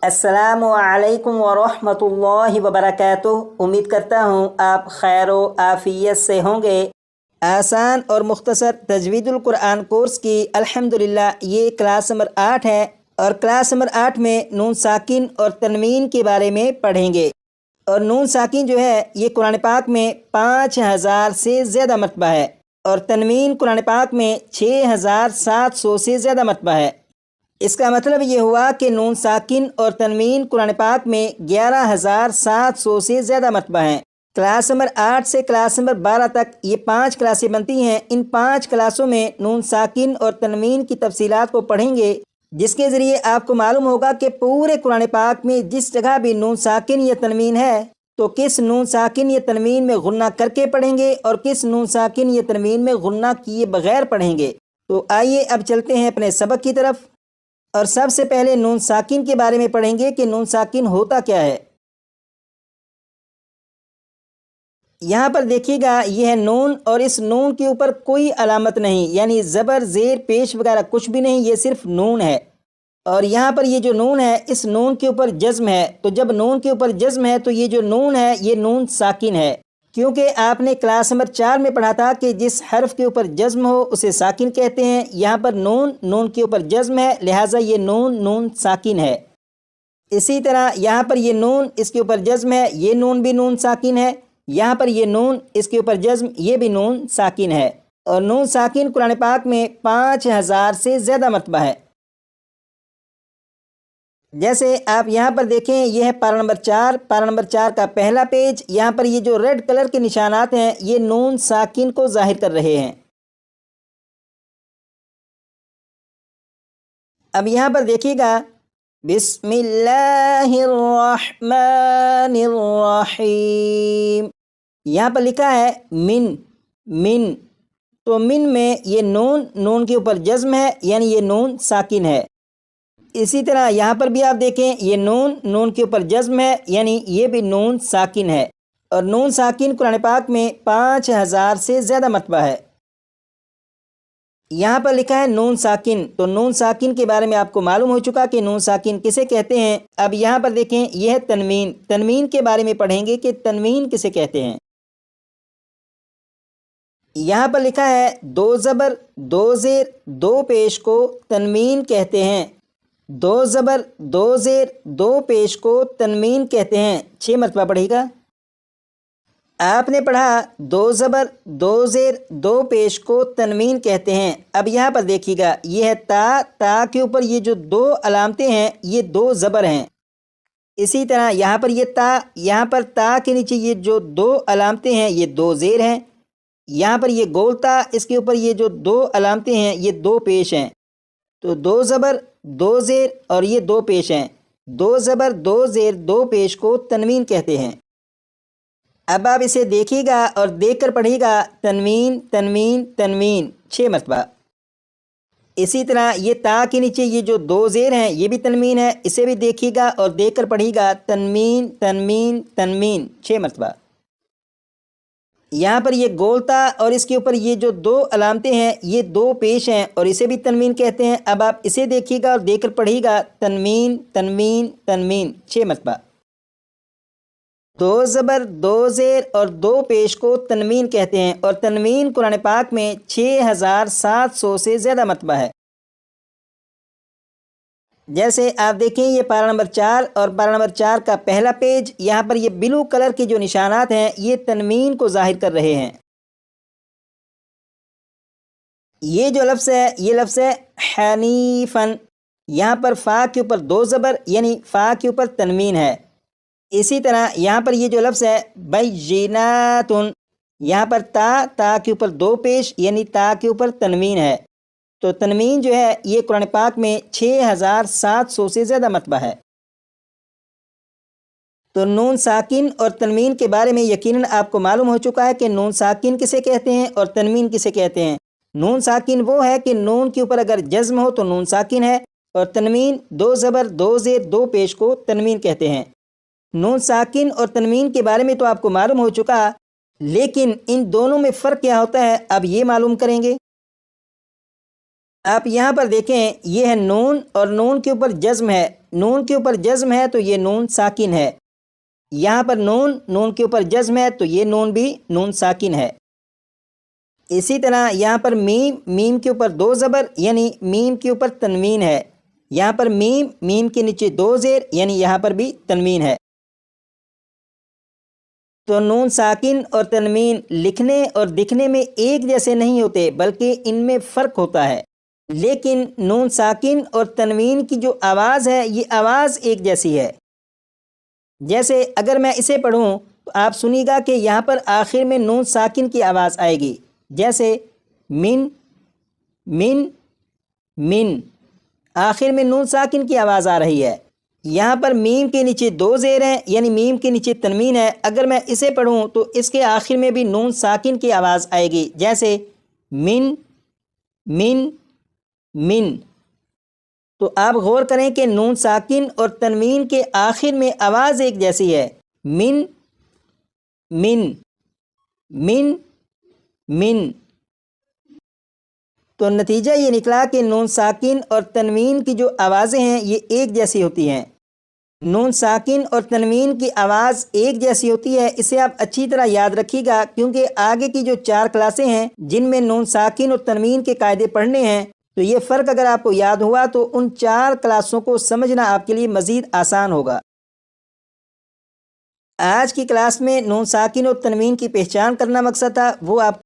السلام علیکم ورحمۃ اللہ وبرکاتہ۔ امید کرتا ہوں آپ خیر و عافیت سے ہوں گے۔ آسان اور مختصر تجوید القرآن کورس کی الحمدللہ یہ کلاس نمبر 8 ہے، اور کلاس نمبر 8 میں نون ساکن اور تنوین کے بارے میں پڑھیں گے۔ اور نون ساکن جو ہے یہ قرآن پاک میں 5000 سے زیادہ مرتبہ ہے، اور تنوین قرآن پاک میں 6700 سے زیادہ مرتبہ ہے۔ اس کا مطلب یہ ہوا کہ نون ساکن اور تنوین قرآن پاک میں 11700 سے زیادہ مرتبہ ہیں۔ کلاس نمبر 8 سے کلاس نمبر 12 تک یہ 5 کلاسیں بنتی ہیں۔ ان 5 کلاسوں میں نون ساکن اور تنوین کی تفصیلات کو پڑھیں گے، جس کے ذریعے آپ کو معلوم ہوگا کہ پورے قرآن پاک میں جس جگہ بھی نون ساکن یا تنوین ہے تو کس نون ساکن یا تنوین میں غنہ کر کے پڑھیں گے اور کس نون ساکن یا تنوین میں غنہ کیے بغیر پڑھیں گے۔ تو آئیے اب چلتے ہیں اپنے سبق کی طرف، اور سب سے پہلے نون ساکن کے بارے میں پڑھیں گے کہ نون ساکن ہوتا کیا ہے۔ یہاں پر دیکھیے گا یہ ہے نون، اور اس نون کے اوپر کوئی علامت نہیں، یعنی زبر زیر پیش وغیرہ کچھ بھی نہیں، یہ صرف نون ہے۔ اور یہاں پر یہ جو نون ہے اس نون کے اوپر جزم ہے، تو جب نون کے اوپر جزم ہے تو یہ جو نون ہے یہ نون ساکن ہے، کیونکہ آپ نے کلاس نمبر 4 میں پڑھا تھا کہ جس حرف کے اوپر جزم ہو اسے ساکن کہتے ہیں۔ یہاں پر نون کے اوپر جزم ہے، لہٰذا یہ نون ساکن ہے۔ اسی طرح یہاں پر یہ نون اس کے اوپر جزم ہے، یہ نون بھی نون ساکن ہے۔ یہاں پر یہ نون اس کے اوپر جزم، یہ بھی نون ساکن ہے۔ اور نون ساکن قرآن پاک میں 5000 سے زیادہ مرتبہ ہے۔ جیسے آپ یہاں پر دیکھیں، یہ ہے پارہ نمبر 4، پارہ نمبر 4 کا پہلا پیج۔ یہاں پر یہ جو ریڈ کلر کے نشانات ہیں یہ نون ساکن کو ظاہر کر رہے ہیں۔ اب یہاں پر دیکھیے گا، بسم اللہ الرحمن الرحیم، یہاں پر لکھا ہے من، تو من میں یہ نون کے اوپر جزم ہے، یعنی یہ نون ساکن ہے۔ اسی طرح یہاں پر بھی آپ دیکھیں، یہ نون کے اوپر جزم ہے، یعنی یہ بھی نون ساکن ہے۔ اور نون ساکن قرآن پاک میں 5000 سے زیادہ مرتبہ ہے۔ یہاں پر لکھا ہے نون ساکن، تو نون ساکن کے بارے میں آپ کو معلوم ہو چکا کہ نون ساکن کسے کہتے ہیں۔ اب یہاں پر دیکھیں، یہ ہے تنوین کے بارے میں پڑھیں گے کہ تنوین کسے کہتے ہیں۔ یہاں پر لکھا ہے 2 زبر 2 زیر 2 پیش کو تنوین کہتے ہیں۔ 2 زبر 2 زیر 2 پیش کو تنوین کہتے ہیں۔ 6 مرتبہ پڑھے گا۔ آپ نے پڑھا 2 زبر 2 زیر 2 پیش کو تنوین کہتے ہیں۔ اب یہاں پر دیکھیے گا، یہ ہے تا کے اوپر یہ جو 2 علامتیں ہیں یہ 2 زبر ہیں۔ اسی طرح یہاں پر یہاں پر تا کے نیچے یہ جو 2 علامتیں ہیں یہ 2 زیر ہیں۔ یہاں پر یہ گول تا، اس کے اوپر یہ جو 2 علامتیں ہیں یہ 2 پیش ہیں۔ تو 2 زبر 2 زیر اور یہ 2 پیش ہیں۔ 2 زبر 2 زیر 2 پیش کو تنوین کہتے ہیں۔ اب آپ اسے دیکھیے گا اور دیکھ کر پڑھیے گا، تنوین 6 مرتبہ۔ اسی طرح یہ تا کے نیچے یہ جو 2 زیر ہیں یہ بھی تنوین ہے، اسے بھی دیکھیے گا اور دیکھ کر پڑھیے گا، تنوین 6 مرتبہ۔ یہاں پر یہ گول تا اور اس کے اوپر یہ جو 2 علامتیں ہیں یہ 2 پیش ہیں اور اسے بھی تنوین کہتے ہیں۔ اب آپ اسے دیکھیے گا اور دیکھ کر پڑھیے گا، تنوین 6 مرتبہ۔ 2 زبر 2 زیر اور 2 پیش کو تنوین کہتے ہیں، اور تنوین قرآن پاک میں 6700 سے زیادہ مرتبہ ہے۔ جیسے آپ دیکھیں، یہ پارہ نمبر 4 اور پارہ نمبر 4 کا پہلا پیج، یہاں پر یہ بلو کلر کے جو نشانات ہیں یہ تنوین کو ظاہر کر رہے ہیں۔ یہ جو لفظ ہے یہ لفظ ہے حنیفن، یہاں پر فا کے اوپر 2 زبر، یعنی فا کے اوپر تنوین ہے۔ اسی طرح یہاں پر یہ جو لفظ ہے بیناتن، یہاں پر تا کے اوپر 2 پیش، یعنی تا کے اوپر تنوین ہے۔ تو تنوین جو ہے یہ قرآن پاک میں 6700 سے زیادہ مرتبہ ہے۔ تو نون ساکن اور تنوین کے بارے میں یقیناً آپ کو معلوم ہو چکا ہے کہ نون ساکن کسے کہتے ہیں اور تنوین کسے کہتے ہیں۔ نون ساکن وہ ہے کہ نون کے اوپر اگر جزم ہو تو نون ساکن ہے، اور تنوین 2 زبر 2 زیر 2 پیش کو تنوین کہتے ہیں۔ نون ساکن اور تنوین کے بارے میں تو آپ کو معلوم ہو چکا، لیکن ان دونوں میں فرق کیا ہوتا ہے اب یہ معلوم کریں گے۔ آپ یہاں پر دیکھیں یہ ہے نون اور نون کے اوپر جزم ہے، نون کے اوپر جزم ہے تو یہ نون ساکن ہے، یہاں پر نون کے اوپر جزم ہے تو یہ نون بھی نون ساکن ہے۔ اسی طرح یہاں پر میم کے اوپر دو زبر یعنی میم کے اوپر تنوین ہے، یہاں پر میم کے نیچے دو زیر یعنی یہاں پر بھی تنوین ہے۔ تو نون ساکن اور تنوین لکھنے اور دکھنے میں ایک جیسے نہیں ہوتے بلکہ ان میں فرق ہوتا ہے، لیکن نون ساکن اور تنوین کی جو آواز ہے یہ آواز ایک جیسی ہے۔ جیسے اگر میں اسے پڑھوں تو آپ سنیے گا کہ یہاں پر آخر میں نون ساکن کی آواز آئے گی، جیسے من من من، آخر میں نون ساکن کی آواز آ رہی ہے۔ یہاں پر میم کے نیچے دو زیر ہیں یعنی میم کے نیچے تنوین ہے، اگر میں اسے پڑھوں تو اس کے آخر میں بھی نون ساکن کی آواز آئے گی، جیسے من من من۔ تو آپ غور کریں کہ نون ساکن اور تنوین کے آخر میں آواز ایک جیسی ہے، من من من من۔ تو نتیجہ یہ نکلا کہ نون ساکن اور تنوین کی جو آوازیں ہیں یہ ایک جیسی ہوتی ہیں۔ نون ساکن اور تنوین کی آواز ایک جیسی ہوتی ہے، اسے آپ اچھی طرح یاد رکھیے گا، کیونکہ آگے کی جو 4 کلاسیں ہیں جن میں نون ساکن اور تنوین کے قاعدے پڑھنے ہیں، تو یہ فرق اگر آپ کو یاد ہوا تو ان 4 کلاسوں کو سمجھنا آپ کے لیے مزید آسان ہوگا۔ آج کی کلاس میں نون ساکن اور تنوین کی پہچان کرنا مقصد تھا، وہ آپ